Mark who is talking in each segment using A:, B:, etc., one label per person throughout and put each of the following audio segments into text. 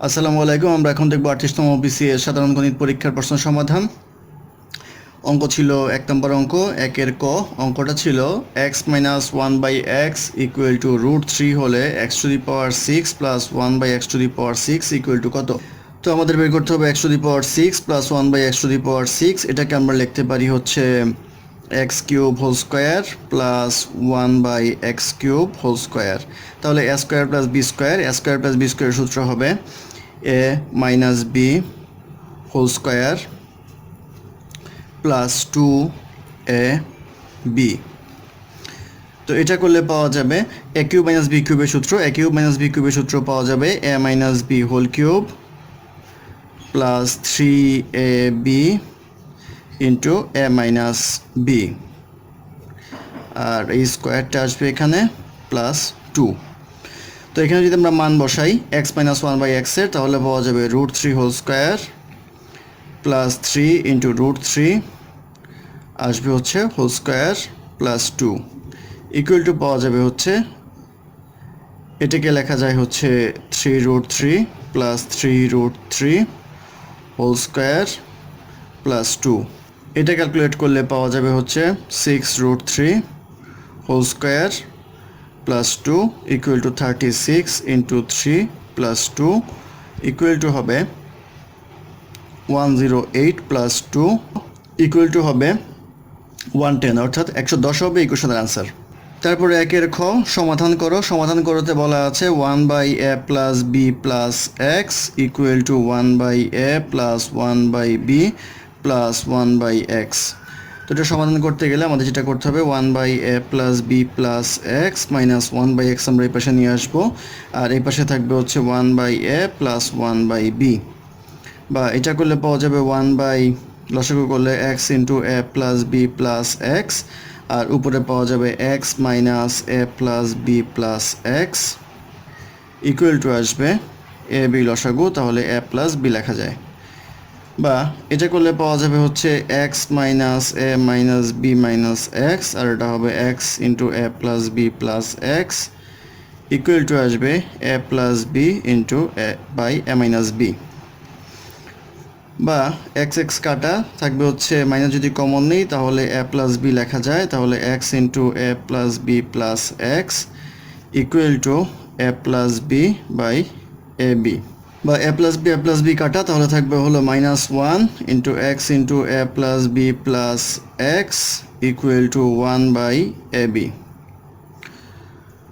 A: আসসালামু আলাইকুম। আমরা এখন দেখব 38তম ওবিসি এর সাধারণ গণিত পরীক্ষার প্রশ্ন সমাধান। অঙ্ক ছিল 1 নম্বর অঙ্ক, 1 এর ক। অঙ্কটা ছিল x - 1/x = √3 হলে x⁶ প্লাস 1/x⁶ কত? তো আমাদের বের করতে হবে x⁶ প্লাস 1/x⁶। এটাকে আমরা লিখতে পারি হচ্ছে x³ whole square plus 1/x³ whole square. তাহলে a square plus b square, a square plus b স্কোয়ারের সূত্র হবে a minus b whole square plus 2ab। তো এটা করলে পাওয়া যাবে a³ মাইনাস b কিউবের সূত্র, a³ মাইনাস b কিউবের সূত্র পাওয়া যাবে a minus b whole cube plus 3ab into a minus b, আর এই স্কোয়ারটা আসবে এখানে প্লাস 2। তো এখানে যদি আমরা মান বসাই x - 1/x এর, তাহলে পাওয়া যাবে √3 হোল স্কোয়ার প্লাস 3 ইন্টু √3 আসবে হচ্ছে whole square plus 2 equal to পাওয়া যাবে হচ্ছে, এটাকে লেখা যায় হচ্ছে 3√3 প্লাস 3√3 হোল স্কোয়ার প্লাস 2। এটা ক্যালকুলেট করলে পাওয়া যাবে হচ্ছে 6√3 whole square plus 2 equal to 36 into 3 plus 2 equal to হবে 108 প্লাস 2 ইকুয়াল টু হবে 110, অর্থাৎ 110 হবে ইকুয়েশনের আনসার। তারপরে 1 এর খ সমাধান করো। সমাধান করতে বলা আছে 1/a plus b plus x equal two 1/a plus 1/b plus 1/x। তো এটা সমাধান করতে গেলে আমাদের যেটা করতে হবে 1/a plus b plus x minus 1/x আমরা এই পাশে নিয়ে আসবো, আর এই পাশে থাকবে হচ্ছে 1/a প্লাস 1/b। বা এটা করলে পাওয়া যাবে 1 লসাগু করলে x into a plus b plus x, আর উপরে পাওয়া যাবে x minus a plus b plus x equal to আসবে a b লসাগু, তাহলে a প্লাস b লেখা যায়। বা এটা করলে পাওয়া যাবে হচ্ছে x minus a minus b minus x, আর এটা হবে x into a plus b plus x equal to আসবে a plus b into a by a minus b। বা এক্স এক্স কাটা থাকবে হচ্ছে মাইনাস, যদি কমন নেই তাহলে a প্লাস b লেখা যায়, তাহলে x into a plus b plus x equal to a plus b by ab। বা a প্লাস b কাটা তাহলে থাকবে হলো -1 into x into a plus b plus x equal to 1/ab।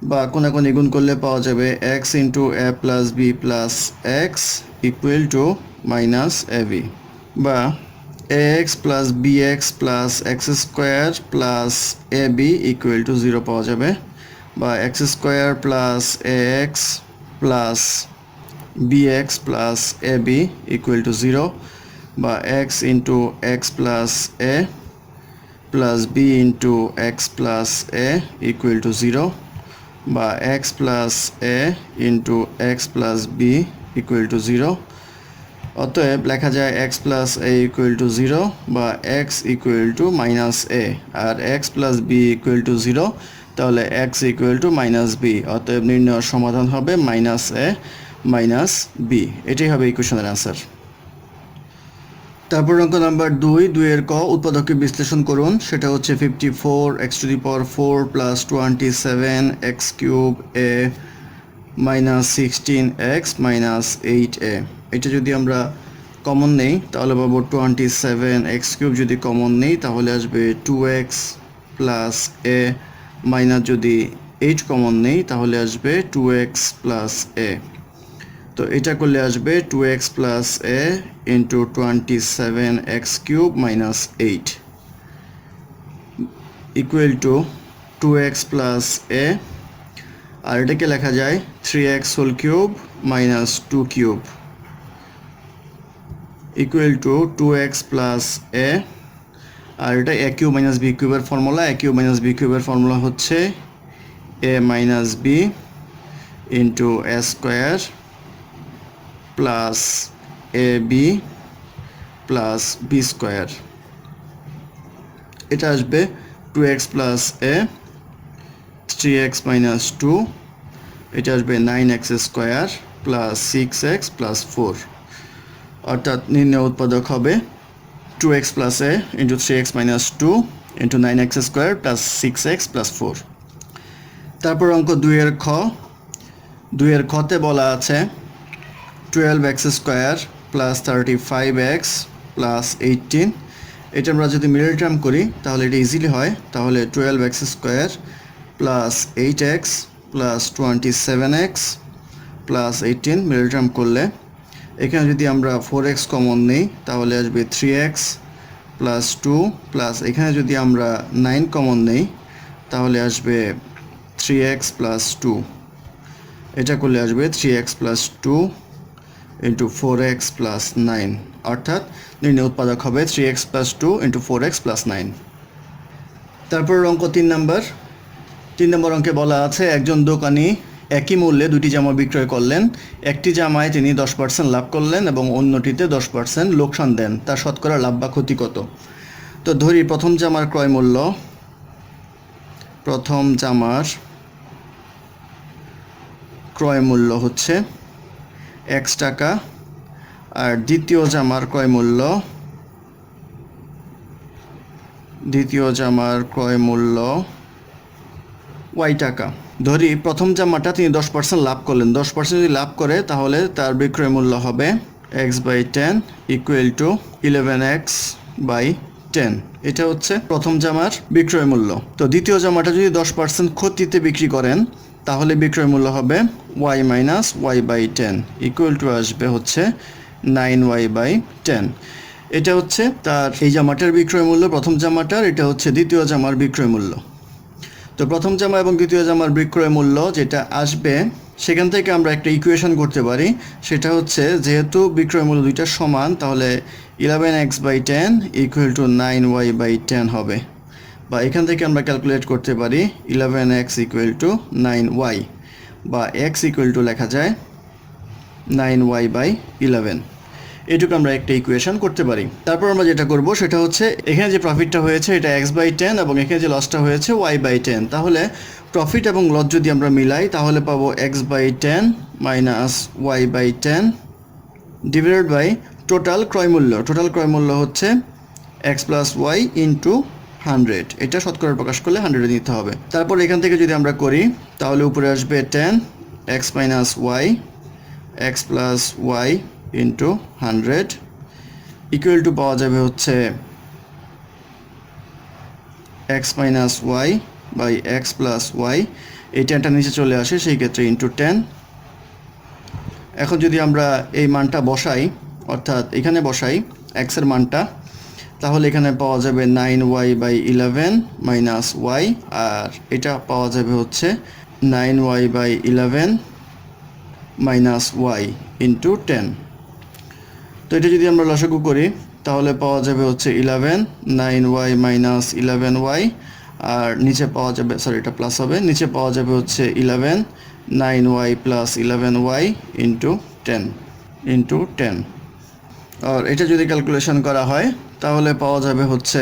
A: বা কোনাকুনি গুণ করলে পাওয়া যাবে x into a plus b plus x equal to -ab। বা ax plus bx plus x square plus ab equal to 0 পাওয়া যাবে। বা x square plus ax plus bx plus ab equal to 0। বা x into x plus a plus b into x plus a equal to 0। বা x plus a into x plus b equal to 0। অতএব লেখা যায় x plus a equal to 0 বা x equal to -a, আর x plus b equal to 0, তাহলে x equal two -b। অতএব নির্ণয়ের সমাধান হবে -a মাইনাস b। এটাই হবে ইকুয়েশনের আনসার। তারপর অঙ্ক নাম্বার 2 এর ক, উৎপাদককে বিশ্লেষণ করুন। সেটা হচ্ছে 54x⁴ plus 27x³ a minus 16x minus 8a। এটা যদি আমরা কমন নেই তাহলে পাবো 27x³ যদি কমন নেই তাহলে আসবে 2x প্লাস a, মাইনাস যদি 8 কমন নেই তাহলে আসবে 2x প্লাস a। তো এটা করলে আসবে 2x plus a into 27x³ minus 8 equal to 2x plus a, আর এটাকে লেখা যায় 3x whole cube minus 2 cube equal to 2x plus a, আর এটা a³ মাইনাস b কিউবের ফর্মুলা। a³ মাইনাস b কিউবের ফর্মুলা হচ্ছে a minus b into a square plus ab plus b square. এটা আসবে 2x plus a 3x minus 2, এটা আসবে 9x square plus 6x plus 4, অর্থাৎ নির্ণয় উৎপাদক হবে 2x plus a into 3x minus 2 into 9x square plus 6x plus 4। তারপর অঙ্ক 2-এর খতে বলা আছে 12x square plus 35x plus 18। এটা আমরা যদি মিডল টার্ম করি তাহলে এটা ইজিলি হয়, তাহলে 12x square plus 8x plus 27x plus 18 middle term করলে এখানে যদি আমরা 4x কমন নিই তাহলে আসবে 3x প্লাস 2 প্লাস এখানে যদি আমরা 9 কমন নিই তাহলে আসবে 3x প্লাস 2, এটা করলে আসবে 3x plus 2 into 4x plus 9, অর্থাৎ নির্ণয় উৎপাদক হবে 3x plus 2 into 4x plus 9। তারপর অঙ্ক 3 নম্বর অঙ্কে বলা আছে একজন দোকানি একই মূল্যে দুটি জামা বিক্রয় করলেন, একটি জামায় তিনি 10% লাভ করলেন এবং অন্যটিতে 10% লোকসান দেন, তার শতকরা লাভ বা ক্ষতি কত? তো ধরি প্রথম জামার ক্রয় মূল্য হচ্ছে x টাকা, আর দ্বিতীয় জামার ক্রয় মূল্য y টাকা। ধরি প্রথম জামাটা তিনি 10% লাভ করলেন, 10% যদি লাভ করে তাহলে তার বিক্রয় মূল্য হবে x/10 equal to 11x by 10। এটা হচ্ছে প্রথম জামার বিক্রয় মূল্য। তো দ্বিতীয় জামাটা যদি 10% ক্ষতিতে বিক্রি করেন তাহলে বিক্রয় মূল্য হবে y minus y/10 equal to আসবে হচ্ছে 9y/10। এটা হচ্ছে তার এই জামাটার বিক্রয় মূল্য প্রথম জামাটার, এটা হচ্ছে দ্বিতীয় জামার বিক্রয় মূল্য। তো প্রথম জামা এবং দ্বিতীয় জামার বিক্রয় মূল্য যেটা আসবে সেখান থেকে আমরা একটা ইকুয়েশন করতে পারি, সেটা হচ্ছে যেহেতু বিক্রয় মূল্য দুইটা সমান তাহলে 11x/10 ইকুয়াল টু 9y/10 হবে, বা এখান থেকে আমরা ক্যালকুলেট করতে পারি 11x ইকুয়াল টু 9y, বা x ইকুয়াল টু লেখা যায় 9y/11। এটুকু আমরা একটা ইকুয়েশন করতে পারি। তারপর আমরা যেটা করব সেটা হচ্ছে এখানে যে প্রফিটটা হয়েছে এটা x/10 এবং এখানে যে লসটা হয়েছে y/10, তাহলে প্রফিট এবং লস যদি আমরা মিলাই তাহলে পাবো x/10 minus y/10 divided by total ক্রয় মূল্য হচ্ছে x প্লাস y ইন্টু 100, এটা শতকরা প্রকাশ করলে 100 নিতে হবে। তারপর এখান থেকে যদি আমরা করি তাহলে উপরে আসবে 10 x minus y x plus y into 100 equal to পাওয়া যাবে হচ্ছে x minus y by x plus y, এই 10টা নিচে চলে আসে সেই ক্ষেত্রে ইন্টু 10। এখন যদি আমরা এই মানটা বসাই, অর্থাৎ এখানে বসাই x এর মানটা, তাহলে এখানে পাওয়া যাবে 9y/11 মাইনাস y, আর এটা পাওয়া যাবে হচ্ছে 9y/11 মাইনাস y ইন্টু 10। তো এটা যদি আমরা লসাগু করি তাহলে পাওয়া যাবে হচ্ছে 11 9y মাইনাস 11y, আর নিচে পাওয়া যাবে, সরি এটা প্লাস হবে, নিচে পাওয়া যাবে হচ্ছে 11 9y প্লাস 11y ইন্টু 10। আর এটা যদি ক্যালকুলেশন করা হয় তাহলে পাওয়া যাবে হচ্ছে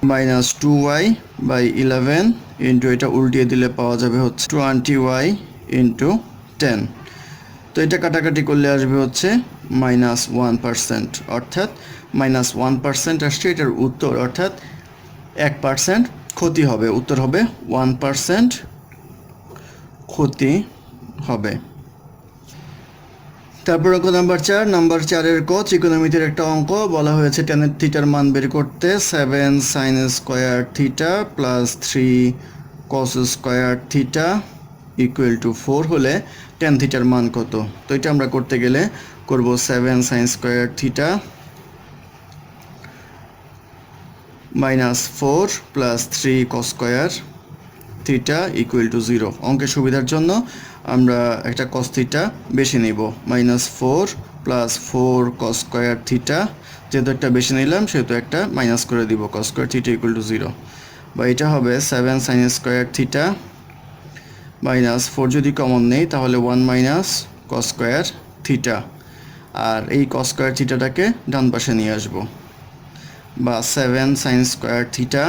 A: মাইনাস 2y/11 ইন্টু এটা উল্টিয়ে দিলে পাওয়া যাবে হচ্ছে 20y ইন্টু 10। তো এটা কাটাকাটি করলে আসবে হচ্ছে -1%, অর্থাৎ -1% আসছে এটার উত্তর, অর্থাৎ 1% ক্ষতি হবে, উত্তর হবে 1% ক্ষতি হবে। তারপর অঙ্ক নাম্বার 4-এর ক ত্রিকোণমিতির একটা অঙ্ক বলা হয়েছে tan থিটার মান বের করতে 7 sin square theta plus 3 cos square theta equal to 4 হলে tan থিটার মান কত? তো এটা আমরা করতে গেলে করব 7 sin square theta minus 4 plus 3 cos square theta equal to 0। অঙ্কের সুবিধার জন্য আমরা একটা cos থিটা বেশি নেব, -4 প্লাস 4 cos স্কয়ার থিটা, যেহেতু একটা বেশি নিলাম সেহেতু একটা মাইনাস করে দিব, cos square theta equal to 0, বা এটা হবে 7 sin স্কয়ার থিটা মাইনাস 4 যদি কমন নেই তাহলে 1 মাইনাস cos স্কয়ার থিটা, আর এই cos স্কয়ার থিটাটাকে ডান পাশে নিয়ে আসব, বা 7 sin square theta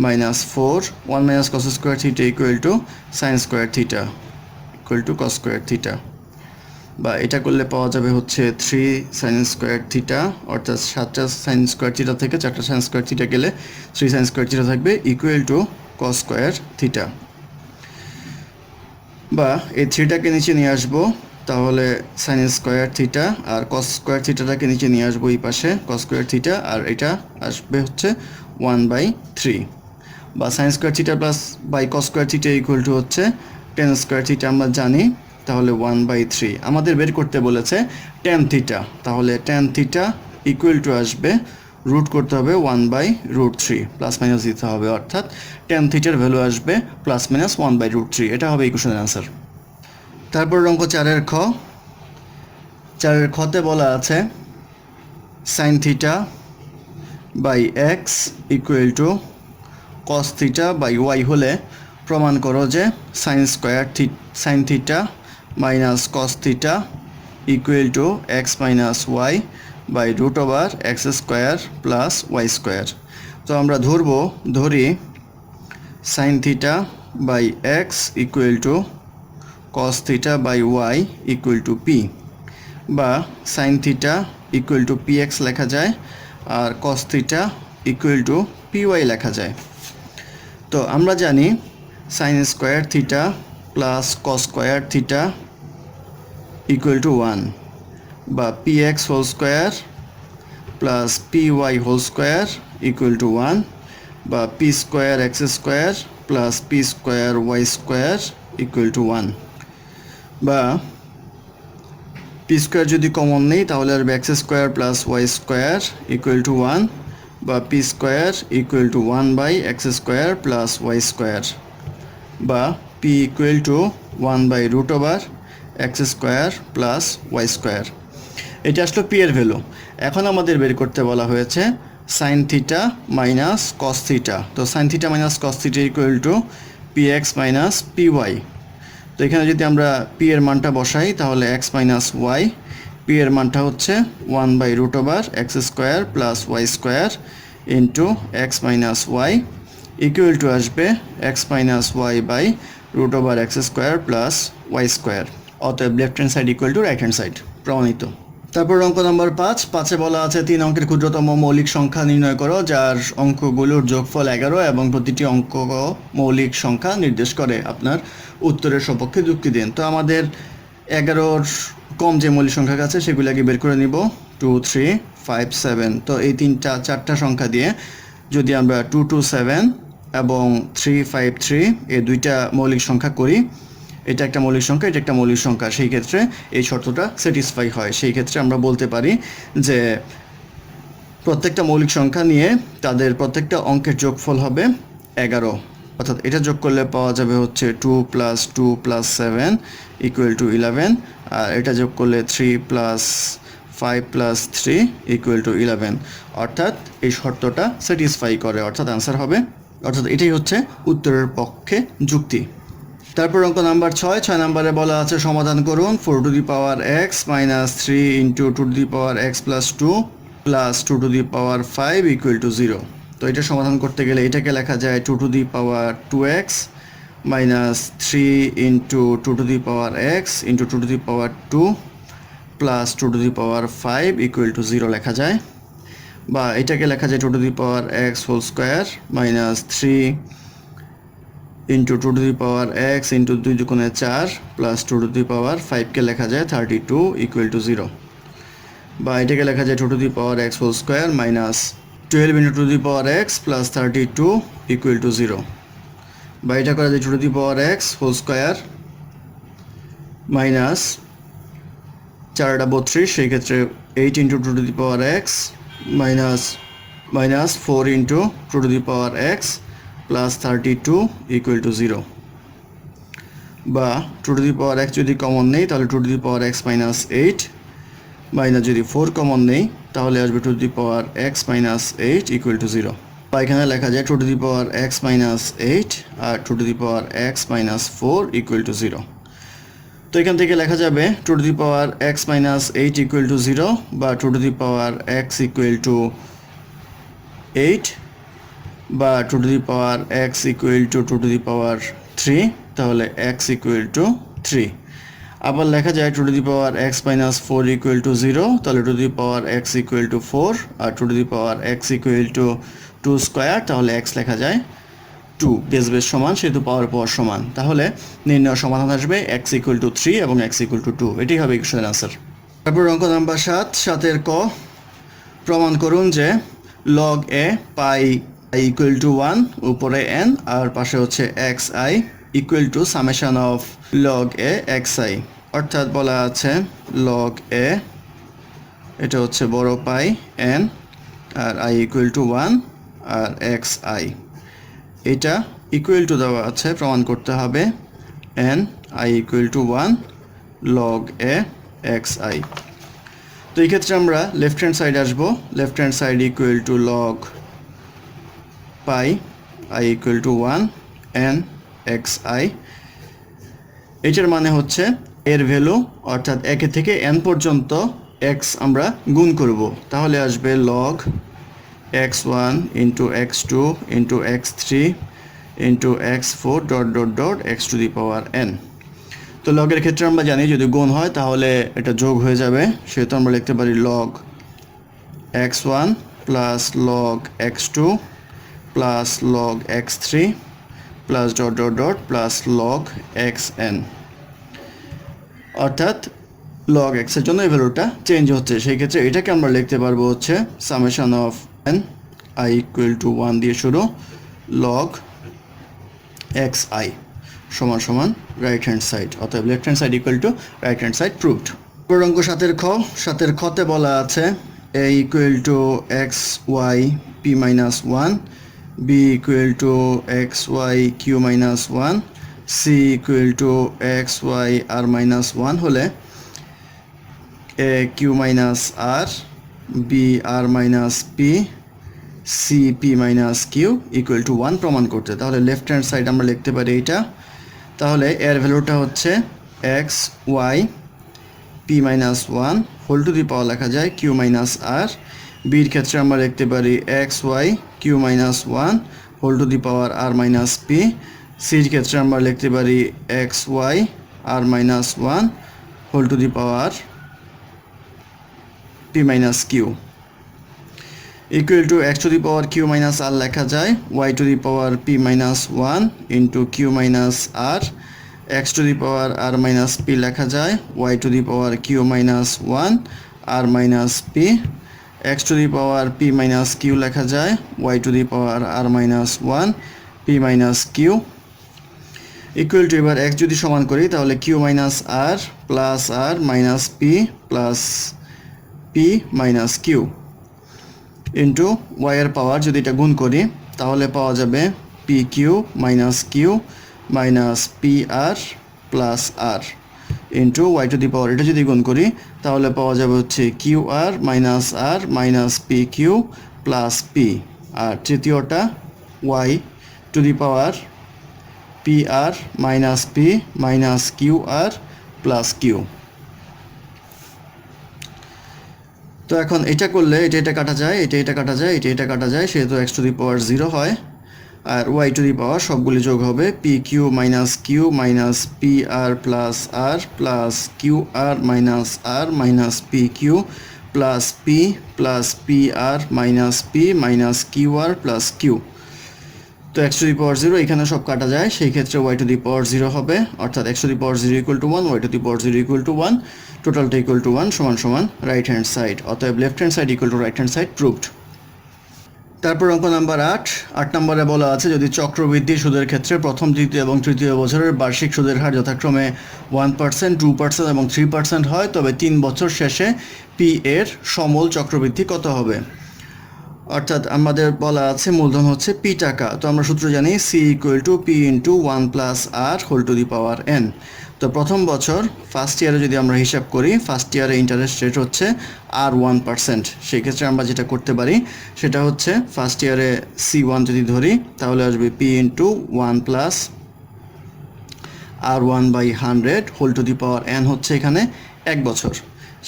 A: minus 4 1 minus cos square theta equal to sin square theta equal to cos square theta। বা এটা করলে পাওয়া যাবে হচ্ছে 3 সাইন স্কোয়ার থিটা, অর্থাৎ 7টা সাইন স্কোয়ার থিটা থেকে 4টা সাইন স্কোয়ার থিটা গেলে 3 সাইন স্কোয়ার থিটা থাকবে equal to cos square theta. বা এই থ্রিটাকে নিচে নিয়ে আসবো, তাহলে সাইন স্কোয়ার থিটা আর কস স্কোয়ার থিটাটাকে নিচে নিয়ে আসবো এই পাশে কস স্কোয়ার থিটা, আর এটা আসবে হচ্ছে 1/3। বা sine square theta plus by cos square theta equal to হচ্ছে টেন স্কোয়ার থিটা আমরা জানি, তাহলে 1/3। আমাদের বের করতে বলেছে টেন থিটা, তাহলে টেন থিটা ইকুয়াল টু আসবে, রুট করতে হবে 1/√3, প্লাস মাইনাস দিতে হবে, অর্থাৎ টেন থিটার ভ্যালু আসবে প্লাস মাইনাস 1/√3। এটা হবে ইকুয়েশনের অ্যান্সার। তারপর অঙ্ক 4-এর খ। 4-এর খতে বলা আছে sine theta by x equal to cos theta by y হলে প্রমাণ করো যে sine theta minus cos theta equal to x minus y by root over x square plus y square. তো আমরা ধরি sine theta by x equal to cos theta by y equal to p, বা sine theta equal to p x লেখা যায় আর cos theta equal to p y লেখা যায়। তো আমরা জানি sine square theta plus cos square theta equal to 1, বা p x whole square plus p y whole square equal to 1, বা p square x square plus p square y square equal to 1, বা p square যদি common নেই তাহলে আসবে x square plus y square equal to 1, বা p square equal to 1/x square plus y square, বা p equal to 1/√এক্স square plus y square. এটা আসলো P এর ভ্যালু। এখন আমাদের বের করতে বলা হয়েছে sine theta minus cos theta. তো sine theta minus cos theta equal to p x minus p y. তো এখানে যদি আমরা পি এর মানটা বসাই তাহলে এক্স মাইনাস ওয়াই, পি এর মানটা হচ্ছে 1/√এক্স square plus y square into x minus y equal to আসবে এক্স মাইনাস ওয়াই বাই √এক্স স্কোয়ার প্লাস ওয়াই স্কোয়ার। অতএব left hand side equal to right hand side, প্রমাণিত। তারপর অঙ্ক নম্বর 5-এ বলা আছে 3 অঙ্কের ক্ষুদ্রতম মৌলিক সংখ্যা নির্ণয় করো যার অঙ্কগুলোর যোগফল 11 এবং প্রতিটি অঙ্ক মৌলিক সংখ্যা নির্দেশ করে। আপনার উত্তরের সপক্ষে যুক্তি দিন। তো আমাদের 11-র কম যে মৌলিক সংখ্যা আছে সেগুলোকে বের করে নিব, 2, 3, 5, 7। তো এই 4টা সংখ্যা দিয়ে যদি আমরা 2, 2, 7 এবং 3, 5, 3 এই দুইটা মৌলিক সংখ্যা করি, এটা একটা মৌলিক সংখ্যা, এটা একটা মৌলিক সংখ্যা, সেই ক্ষেত্রে এই শর্তটা স্যাটিসফাই হয়। সেই ক্ষেত্রে আমরা বলতে পারি যে প্রত্যেকটা মৌলিক সংখ্যা নিয়ে তাদের প্রত্যেকটা অঙ্কের যোগফল হবে 11, অর্থাৎ এটা যোগ করলে পাওয়া যাবে হচ্ছে 2 + 2 + 7 = 11, আর এটা যোগ করলে 3 + 5 + 3 = 11, অর্থাৎ এই শর্তটা স্যাটিসফাই করে, অর্থাৎ অ্যান্সার হবে, অর্থাৎ এটাই হচ্ছে উত্তরের পক্ষে যুক্তি। তারপর অঙ্ক নাম্বার 6 নম্বরে বলা আছে সমাধান করুন 4x - 3 × 2x + 2 + 2^5 = 0। তো এটা সমাধান করতে গেলে এটাকে লেখা যায় 2^2x - 3 × 2x × 2^2 + 2^5 = 0 লেখা যায়, বা এটাকে লেখা যায় 2x² - 3 × 2x × 2 × 4 + 2^5 কে লেখা যায় 32 = 0, বা এটাকে লেখা যায় 2x² - 12 × 2x + 32 = 0, বা এটা করা যায় 2x² - 4×32, সেই ক্ষেত্রে 8 × 2x - 4 × 2x + 32 = 0, বা 2x যদি কমন নেই তাহলে 2x - 8 মাইনাস যদি 4 কমন নেই তাহলে আসবে 2x - 8 = 0, বা এখানে লেখা যায় 2x - 8 আর 2x - 4 = 0। তো এখান থেকে লেখা যাবে 2x - 8 = 0, বা 2x = 8, বা 2x = 2^3, তাহলে x = 3। আবার লেখা যায় two to the power x minus 4 equal to 0, তাহলে two to the power x equal to 4, আর two to the power x equal to 2 square, তাহলে এক্স লেখা যায় 2, বেস বেস সমান সেহেতু পাওয়ার পাওয়ার সমান, তাহলে নির্ণয় সমাধান আসবে এক্স ইকুয়াল টু 3 এবং এক্স ইকুয়াল টু 2, এটাই হবে ইকুয়েশনের আনসার। তারপর অঙ্ক নাম্বার 7, 7-এর ক, প্রমাণ করুন যে log a pi equal to 1 উপরে n আর পাশে হচ্ছে x i equal to summation of log a x i, অর্থাৎ বলা আছে লগ এ এটা হচ্ছে বড় পাই n আর আই ইকুয়াল টু 1 আর এক্স আই, এটা ইকুয়াল টু দেওয়া আছে, প্রমাণ করতে হবে n i equal to 1 log a x i. তো এই ক্ষেত্রে আমরা লেফট হ্যান্ড সাইড আসবো, left hand side equal two log pi I equal to 1 n x I, এটার মানে হচ্ছে এর ভ্যালু অর্থাৎ 1 থেকে n পর্যন্ত x আমরা গুণ করব, তাহলে আসবে log x1 into x2 into x3 into x4 dot dot dot x two the power n। তো লগের ক্ষেত্রে আমরা জানি যদি গুণ হয় তাহলে এটা যোগ হয়ে যাবে, সেহেতু আমরা লিখতে পারি log x1 plus log x2 plus log x3 plus dot dot dot plus log xn, অর্থাৎ লগ x এর জন্য এই ভ্যালুটা চেঞ্জ হচ্ছে, সেই ক্ষেত্রে এটাকে আমরা লিখতে পারবো হচ্ছে summation of n i equal to 1 দিয়ে শুরু লগ xi সমান সমান রাইট হ্যান্ড সাইড, অর্থাৎ left hand side equal to right hand side proved. অঙ্ক 7-এর খ, 7-এর খতে বলা আছে a equal to x y p minus 1, b equal to x y q minus 1, c equal to x y r minus 1 হলে a q minus r, b r minus P, C p minus q equal to 1 প্রমাণ করতে, তাহলে left hand side আমরা লিখতে পারি এইটা, তাহলে এর ভ্যালুটা হচ্ছে x y p minus 1 whole to the power লেখা যায় কিউ মাইনাস আর, বির ক্ষেত্রে আমরা লিখতে পারি x y q minus 1 whole to the power r minus p, সির ক্ষেত্রে আমরা লিখতে পারি x y r minus 1 whole to the power p minus q equal to x to the power q minus r লেখা যায় y to the power p minus 1 into q minus r, x to the power r minus p লেখা যায় y to the power q minus 1 r minus p, x to the power p minus q লেখা যায় y to the power r minus 1 p minus q equal to, এবার x যদি সমান করি তাহলে q minus r plus r minus p plus p minus q into ওয়াইয়ের power যদি এটা গুণ করি তাহলে পাওয়া যাবে p q minus q minus p r plus r into y to the power, এটা যদি গুণ করি তাহলে পাওয়া যাবে হচ্ছে q r minus p q plus p, আর তৃতীয়টা y to the power p r minus p minus q r plus q. তো এখন এটা করলে এটা কাটা যায়, এটা কাটা যায়, এটা কাটা যায়, সেহেতু এক্স টু দি পাওয়ার 0 হয়, আর ওয়াই টু দি পাওয়ার সবগুলি যোগ হবে p q minus p r plus q r minus p q plus p r minus q r plus q. তো এক্স টু দি পাওয়ার 0 এখানে সব কাটা যায়, সেই ক্ষেত্রে ওয়াই টু দি পাওয়ার 0 হবে, অর্থাৎ x to the power 0 equal to 1, y to the power 0 equal to 1, টোটালটা ইকুয়াল টু 1 সমান সমান রাইট হ্যান্ড সাইড, অতএব left hand side equal to right hand side proved. তারপর অঙ্ক নাম্বার 8 নম্বরে বলা আছে যদি চক্রবৃদ্ধি সুদের ক্ষেত্রে প্রথম, দ্বিতীয় এবং তৃতীয় বছরের বার্ষিক সুদের হার যথাক্রমে 1%, 2% এবং 3% হয় তবে 3 বছর শেষে পি এর সমূল চক্রবৃদ্ধি কত হবে। অর্থাৎ আমাদের বলা আছে মূলধন হচ্ছে পি টাকা, তো আমরা সূত্র জানি c equal to p into 1 plus r whole to the power n. তো প্রথম বছর ফার্স্ট ইয়ারে যদি আমরা হিসাব করি, ফার্স্ট ইয়ারে ইন্টারেস্ট রেট হচ্ছে আর 1%, সেই ক্ষেত্রে আমরা যেটা করতে পারি সেটা হচ্ছে ফার্স্ট ইয়ারে C1 যদি ধরি তাহলে আসবে p into 1 plus r 1/100 whole to the power n হচ্ছে এখানে 1 বছর,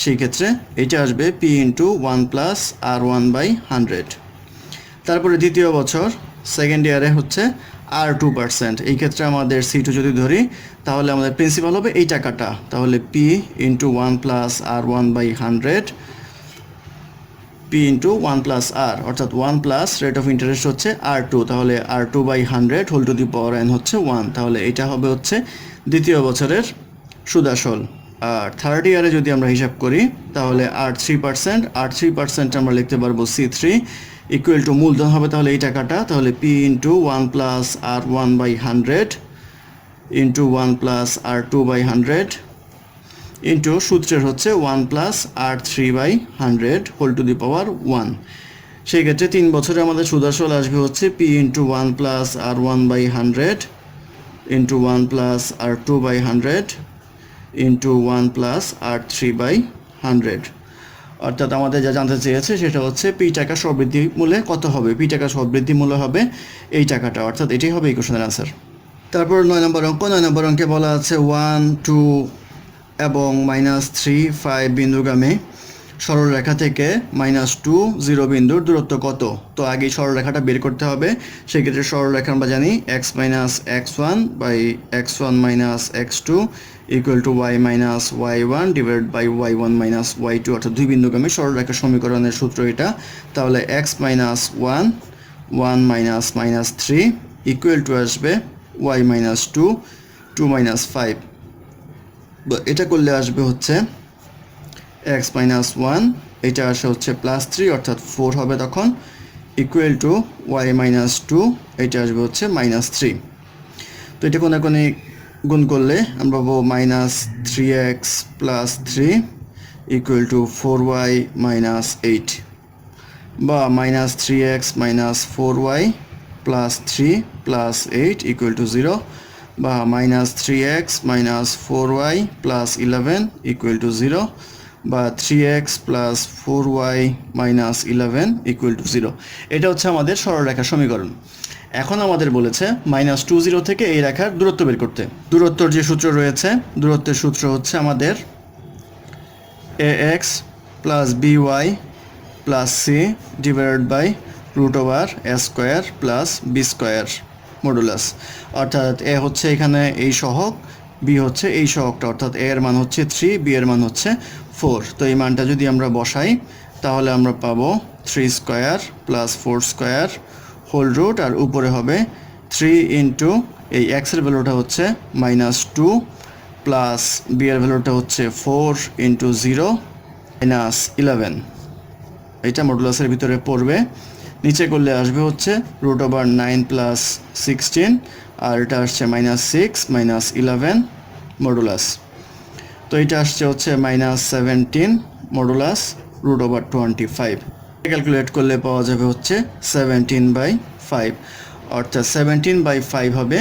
A: সেই ক্ষেত্রে এটা আসবে পি ইন্টু 1 প্লাস আর 1/100। তারপরে দ্বিতীয় বছর সেকেন্ড ইয়ারে হচ্ছে আর 2%। এই ক্ষেত্রে আমাদের C2 যদি ধরি তাহলে আমাদের প্রিন্সিপাল হবে এই টাকাটা, তাহলে P into 1 plus R1/100 P into 1 plus R, অর্থাৎ 1 প্লাস রেট অফ ইন্টারেস্ট হচ্ছে R2, তাহলে R2/100 whole to the power n হচ্ছে 1, তাহলে এটা হবে হচ্ছে দ্বিতীয় বছরের সুদ আসল। আর থার্ড ইয়ারে যদি আমরা হিসাব করি তাহলে R3% আমরা লিখতে পারবো C3 ইকুয়াল টু মূলধন হবে তাহলে এই টাকাটা, তাহলে P into 1 plus R1/100 into 1 plus R2/100 into সূত্রের হচ্ছে 1 plus R3/100 whole to the power 1। সেই ক্ষেত্রে 3 বছরে আমাদের সুদ আসল আসবে হচ্ছে P into 1 plus R1/100 into 1 plus R2/100 into 1 plus R3/100, অর্থাৎ আমাদের যা জানতে চেয়েছে সেটা হচ্ছে P টাকা সবৃদ্ধি মূল্যে কত হবে, P টাকা সবৃদ্ধি মূল্য হবে এই টাকাটা, অর্থাৎ এটাই হবে এই কোশ্চেনের আনসার। তারপর 9 নম্বর অঙ্ক। 9 নম্বর অঙ্কে বলা আছে 1, 2 এবং -3, 5 বিন্দুগামী সরলরেখা থেকে -2, 0 বিন্দুর দূরত্ব কত। তো আগে সরলরেখাটা বের করতে হবে। সেক্ষেত্রে সরলরেখা আমরা জানি x minus x1 by x1 minus x2 equal to y minus y1 divide by y1 minus y2, অর্থাৎ দুই বিন্দুগামী সরলরেখা সমীকরণের সূত্র এটা। তাহলে x minus 1, 1 minus -3 equal to আসবে y মাইনাস 2, 2 মাইনাস 5। এটা করলে আসবে হচ্ছে x মাইনাস 1, এটা আসে হচ্ছে +3 অর্থাৎ 4 হবে তখন, ইকুয়াল টু y মাইনাস 2, এটা আসবে হচ্ছে -3। তো এটা কোনাকুনি গুণ করলে আমরা পাবো -3x plus 3 equal to 4y minus 8, বা -3x minus 4y plus 3 plus 8 equal to 0, বা -3x minus 4y plus 11 equal to 0, বা 3x plus 4y minus 11 equal to 0। এটা হচ্ছে আমাদের সরলরেখা সমীকরণ। এখন আমাদের বলেছে -20 থেকে এই রেখার দূরত্ব বের করতে। দূরত্বর যে সূত্র রয়েছে, দূরত্বের সূত্র হচ্ছে আমাদের ax plus by plus c divided by √a square plus b square modulus, অর্থাৎ a হচ্ছে এখানে এই সহগ, b হচ্ছে এই সহগটা, অর্থাৎ a এর মান হচ্ছে 3, b এর মান হচ্ছে 4। তো এই মানটা যদি আমরা বসাই তাহলে আমরা পাবো 3 square plus 4 square whole root, আর উপরে হবে 3 ইন্টু এই x এর ভ্যালুটা হচ্ছে -2 প্লাস b এর ভ্যালুটা হচ্ছে 4 ইন্টু 0 মাইনাস 11। এটা মডুলাসের ভিতরে পড়বে, নিচে করলে আসবে হচ্ছে √9 প্লাস 16, আর এটা আসছে -6 মাইনাস 11 মডুলাস। তো এটা আসছে হচ্ছে -17 মডুলাস √25। ক্যালকুলেট করলে পাওয়া যাবে হচ্ছে 17/5, অর্থাৎ 17/5 হবে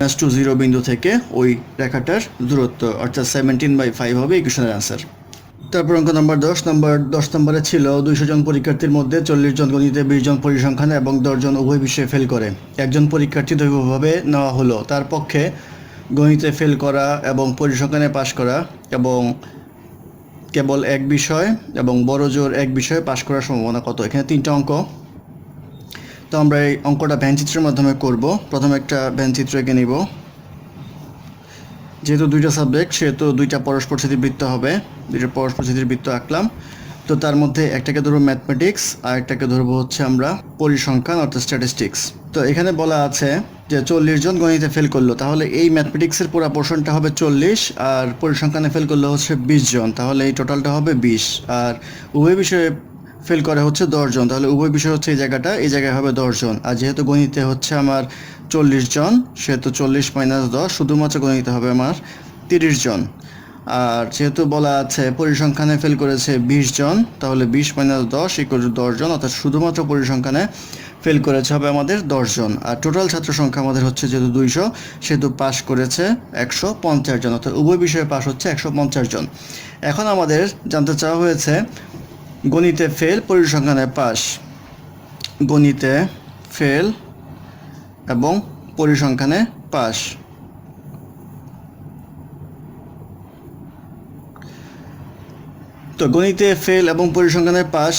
A: -20 বিন্দু থেকে ওই রেখাটার দূরত্ব, অর্থাৎ 17/5 হবে এই কোশ্চেনের আনসার। তারপর অঙ্ক নম্বর 10 নম্বরে ছিল 200 জন পরীক্ষার্থীর মধ্যে 40 জন গণিতে, 20 জন পরিসংখ্যানে এবং 10 জন উভয় বিষয়ে ফেল করে। একজন পরীক্ষার্থী দৈবভাবে নেওয়া হলো, তার পক্ষে গণিতে ফেল করা এবং পরিসংখ্যানে পাশ করা এবং কেবল এক বিষয় এবং বড় জোর এক বিষয়ে পাশ করার সম্ভাবনা কত। এখানে 3টা অঙ্ক। তো আমরা এই অঙ্কটা ভ্যানচিত্রের মাধ্যমে করব। প্রথমে একটা ভ্যানচিত্র এঁকে নিব। যেহেতু 2টা সাবজেক্ট সেহেতু 2টা পরস্পর বৃত্ত হবে, 2টা পরস্পর বৃত্ত আঁকলাম। তো তার মধ্যে একটাকে ধরবো ম্যাথমেটিক্স আর একটাকে ধরবো হচ্ছে আমরা পরিসংখ্যান অর্থাৎ স্ট্যাটিস্টিক্স। তো এখানে বলা আছে যে 40 জন গণিতে ফেল করলো, তাহলে এই ম্যাথমেটিক্সের পুরো পোর্শনটা হবে 40, আর পরিসংখ্যানে ফেল করলে হচ্ছে 20 জন, তাহলে এই টোটালটা হবে 20। আর উভয় বিষয়ে ফেল করে হচ্ছে 10 জন, তাহলে উভয় বিষয় হচ্ছে এই জায়গায় হবে 10 জন। আর যেহেতু গণিতে হচ্ছে আমার 40 জন সেহেতু 40 মাইনাস 10, শুধুমাত্র গণিতে হবে আমার 30 জন। আর যেহেতু বলা আছে পরিসংখ্যানে ফেল করেছে 20 জন, তাহলে 20 মাইনাস 10 ইকুয়াল টু 10 জন, অর্থাৎ শুধুমাত্র পরিসংখ্যানে ফেল করেছে হবে আমাদের 10 জন। আর টোটাল ছাত্র সংখ্যা আমাদের হচ্ছে যেহেতু 200 সেহেতু পাস করেছে 150 জন, অর্থাৎ উভয় বিষয়ে পাস হচ্ছে 150 জন। এখন আমাদের জানতে চাওয়া হয়েছে গণিতে ফেল, পরিসংখ্যানে পাস। গণিতে ফেল এবং পরিসংখ্যানে পাস। তো গণিতে ফেল এবং পরিসংখ্যানে পাস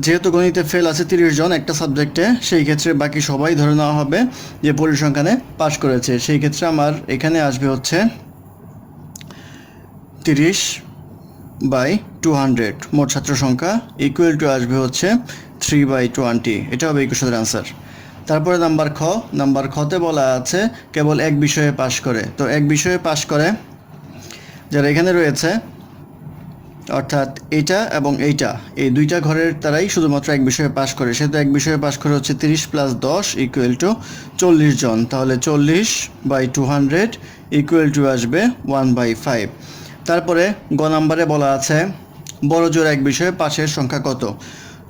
A: যেহেতু গণিতে ফেল আছে 30 জন একটা সাবজেক্টে, সেই ক্ষেত্রে বাকি সবাই ধরে নেওয়া হবে যে পরিসংখ্যানে পাশ করেছে। সেই ক্ষেত্রে আমার এখানে আসবে হচ্ছে 30/200 মোট ছাত্র সংখ্যা ইকুয়াল টু আসবে হচ্ছে 3/20। এটা হবে এই কোশ্চেনের আনসার। তারপরে নাম্বার খতে বলা আছে কেবল এক বিষয়ে পাশ করে। তো এক বিষয়ে পাশ করে যারা এখানে রয়েছে, অর্থাৎ এইটা এবং এইটা, এই দুইটা ঘরের তারাই শুধুমাত্র এক বিষয়ে পাশ করে। সেহেতু এক বিষয়ে পাশ করে হচ্ছে 30 + 10 ইকুয়াল টু 40 জন। তাহলে 40/200 ইকুয়াল টু আসবে 1/5। তারপরে গ নাম্বারে বলা আছে বড় জোর এক বিষয়ে পাশের সংখ্যা কত।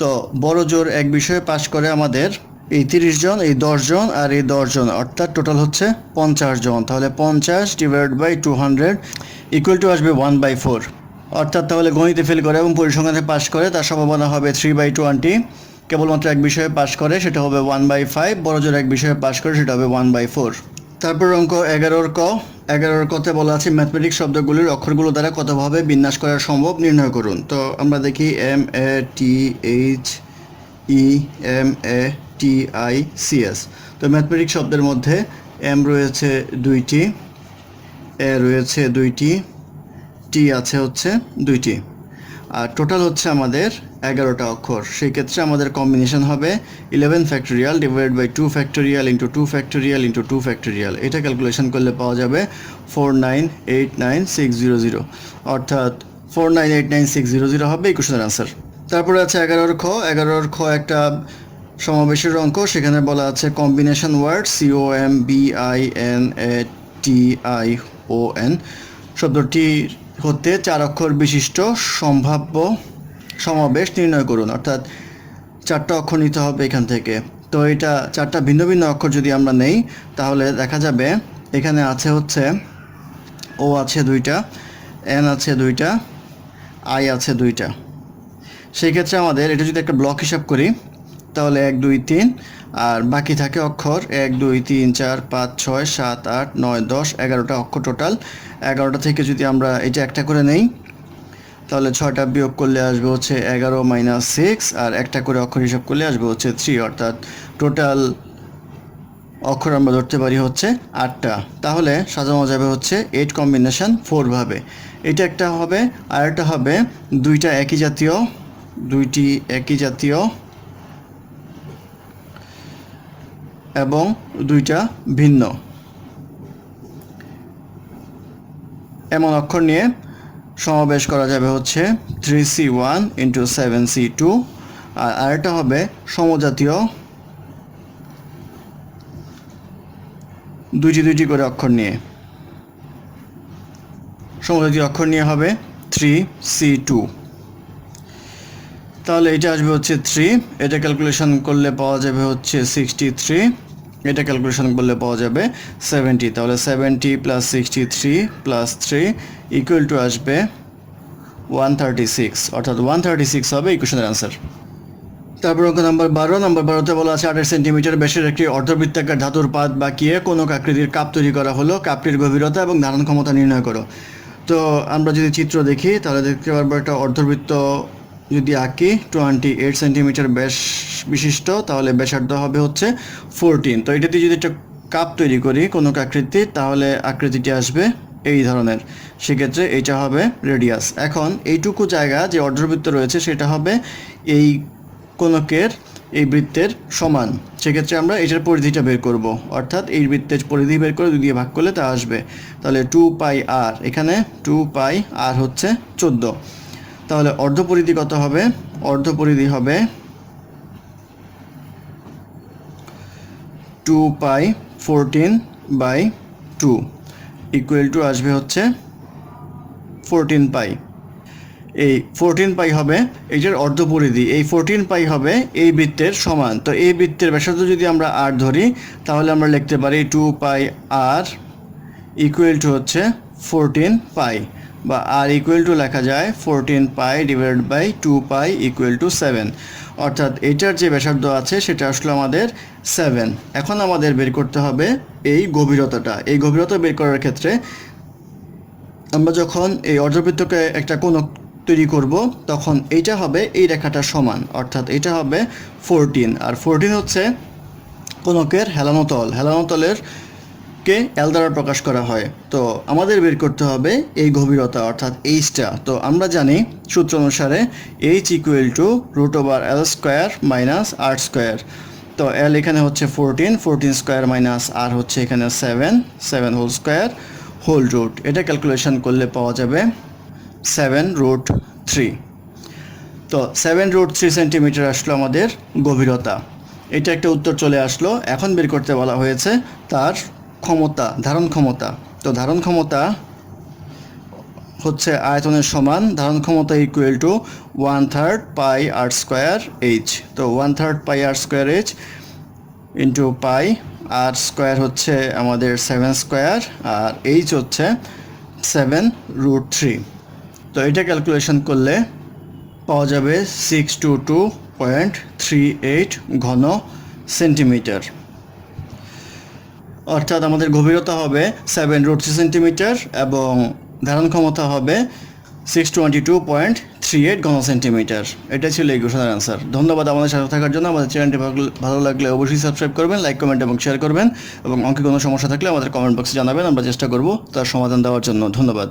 A: তো বড় জোর এক বিষয়ে পাশ করে আমাদের এই 30 জন, এই 10 জন আর এই 10 জন, অর্থাৎ টোটাল হচ্ছে 50 জন। তাহলে 50/200 ইকুয়াল টু আসবে 1/4। অর্থাৎ তাহলে গণিতে ফেল করে এবং পরিসংখ্যানে পাশ করে তার সম্ভাবনা হবে 3/20। কেবলমাত্র এক বিষয়ে পাশ করে সেটা হবে 1/5। বড় জোর এক বিষয়ে পাশ করে সেটা হবে 1/4। তারপর অঙ্ক 11 কতে বলা আছে ম্যাথমেটিক্স শব্দগুলির অক্ষরগুলো দ্বারা কতভাবে বিন্যাস করা সম্ভব নির্ণয় করুন। তো আমরা দেখি MATHEMATICS। তো ম্যাথমেটিক্স শব্দের মধ্যে এম রয়েছে 2টি, এ রয়েছে 2টি, টি আছে হচ্ছে 2টি, আর টোটাল হচ্ছে আমাদের 11টা অক্ষর। সেই ক্ষেত্রে আমাদের কম্বিনেশন হবে 11 factorial divide by 2 factorial into 2 factorial into 2 factorial. এটা ক্যালকুলেশন করলে পাওয়া যাবে 4989600, অর্থাৎ 4989600 হবে এই কোশ্চেনের আনসার। তারপরে আছে 11 খ একটা সমাবেশের অঙ্ক। সেখানে বলা আছে কম্বিনেশন ওয়ার্ড COMBINATION শব্দটির হতে 4 অক্ষর বিশিষ্ট সম্ভাব্য সমাবেশ নির্ণয় করুন। অর্থাৎ 4টা অক্ষর নিতে হবে এখান থেকে। তো এটা 4টা ভিন্ন ভিন্ন অক্ষর যদি আমরা নেই তাহলে দেখা যাবে এখানে আছে হচ্ছে ও আছে 2টা, এন আছে 2টা, আই আছে 2টা। সেই ক্ষেত্রে আমাদের এটা যদি একটা ব্লক হিসাব করি তাহলে 1 2 3, আর বাকি থাকে অক্ষর 1 2 3 4 5 6 7 8 9 10 11টা অক্ষর টোটাল। 11টা থেকে যদি আমরা এটা একটা করে নেই তাহলে 6টা বিয়োগ করলে আসবে হচ্ছে 11 - 6, আর একটা করে অক্ষর হিসাব করলে আসবে হচ্ছে 3, অর্থাৎ টোটাল অক্ষর আমরা ধরতে পারি হচ্ছে 8টা। তাহলে সাজানো যাবে হচ্ছে 8 কম্বিনেশন 4 ভাবে। এটা একটা হবে, আর একটা হবে 2টি একই জাতীয় এবং 2টা ভিন্ন এমন অক্ষর নিয়ে সমাবেশ করা যাবে হচ্ছে 3C1 × 7C2। আর আরেকটা হবে সমজাতীয় 2টি করে অক্ষর নিয়ে, সমজাতীয় অক্ষর নিয়ে হবে 3C2। তাহলে এটা আসবে হচ্ছে 3, এটা ক্যালকুলেশন করলে পাওয়া যাবে হচ্ছে 63, এটা ক্যালকুলেশন করলে পাওয়া যাবে 70। তাহলে 70 + 63 + 3 ইকুয়াল টু আসবে 136, অর্থাৎ 136 হবে এই কোশ্চেনের আনসার। তারপর অঙ্ক নাম্বার 12তে বলা আছে 28 সেন্টিমিটার ব্যাসের একটি অর্ধবৃত্তাকার ধাতুর পাত বাঁকিয়ে কোনো আকৃতির কাপ তৈরি করা হলো, কাপটির গভীরতা এবং ধারণ ক্ষমতা নির্ণয় করো। তো আমরা যদি চিত্র দেখি তাহলে দেখতে পারবো একটা অর্ধবৃত্ত যদি আঁকি 28 সেন্টিমিটার ব্যাস বিশিষ্ট, তাহলে ব্যাসার্ধ হবে হচ্ছে 14। তো এটাতে যদি একটা কাপ তৈরি করি কোনো আকৃতি, তাহলে আকৃতিটি আসবে এই ধরনের। সেক্ষেত্রে এইটা হবে রেডিয়াস। এখন এইটুকু জায়গা যে অর্ধবৃত্ত রয়েছে সেটা হবে এই কোণকের এই বৃত্তের সমান। সেক্ষেত্রে আমরা এটার পরিধিটা বের করব, অর্থাৎ এই বৃত্তের পরিধি বের করে 2 দিয়ে ভাগ করলে তা আসবে। তাহলে 2πr, এখানে 2πr হচ্ছে 14। তাহলে অর্ধপরিধি কত হবে? অর্ধপরিধি হবে 2π14/2 ইকুয়াল টু আসবে হচ্ছে 14π। এই 14π হবে এটার অর্ধপরিধি, এই 14π হবে এই বৃত্তের সমান। তো এই বৃত্তের ব্যাসার্ধ যদি আমরা r ধরি তাহলে আমরা লিখতে পারি 2πr ইকুয়াল টু হচ্ছে 14π, বা r ইকুয়াল টু লেখা যায় 14π ডিভাইডেড বাই 2π ইকুয়াল টু 7। অর্থাৎ এটার যে ব্যাসার্ধ আছে সেটা আসলে আমাদের 7। এখন আমাদের বের করতে হবে এই গভীরতাটা। এই গভীরতা বের করার ক্ষেত্রে আমরা যখন এই অর্ধবৃত্তকে একটা কোণ তৈরি করব তখন এইটা হবে এই রেখাটার সমান, অর্থাৎ এটা হবে 14, আর 14 হচ্ছে কোনকের হেলানো তল। হেলানো তলের কে এল দ্বারা প্রকাশ করা হয়। তো আমাদের বের করতে হবে এই গভীরতা অর্থাৎ এইচটা। তো আমরা জানি সূত্র অনুসারে h equal to root over l square minus r square. তো এল এখানে হচ্ছে 14 স্কোয়ার মাইনাস আর হচ্ছে এখানে 7 হোল স্কোয়ার হোল রুট। এটা ক্যালকুলেশন করলে পাওয়া যাবে 7√3। তো 7√3 সেন্টিমিটার আসলো আমাদের গভীরতা। এটা একটা উত্তর চলে আসলো। এখন বের করতে বলা হয়েছে তার ক্ষমতা, ধারণ ক্ষমতা। তো ধারণ ক্ষমতা হচ্ছে আয়তনের সমান। ধারণ ক্ষমতা equal to 1/3 pi r square h. তো 1/3 pi r square h into pi, r square হচ্ছে আমাদের 7 স্কোয়ার, আর এইচ হচ্ছে 7√3। তো এটা ক্যালকুলেশন করলে পাওয়া যাবে 622.38 ঘন সেন্টিমিটার। অর্থাৎ আমাদের গভীরতা হবে 7√3 সেন্টিমিটার এবং ধারণ ক্ষমতা হবে 622.38 ঘন সেন্টিমিটার। এটা ছিল এই কোশ্চেনের অ্যান্সার। ধন্যবাদ আমাদের সাথে থাকার জন্য। আমাদের চ্যানেলটি ভালো লাগলে অবশ্যই সাবস্ক্রাইব করবেন, লাইক, কমেন্ট এবং শেয়ার করবেন, এবং অঙ্কে কোনো সমস্যা থাকলে আমাদের কমেন্ট বক্সে জানাবেন। আমরা চেষ্টা করব তার সমাধান দেওয়ার জন্য। ধন্যবাদ।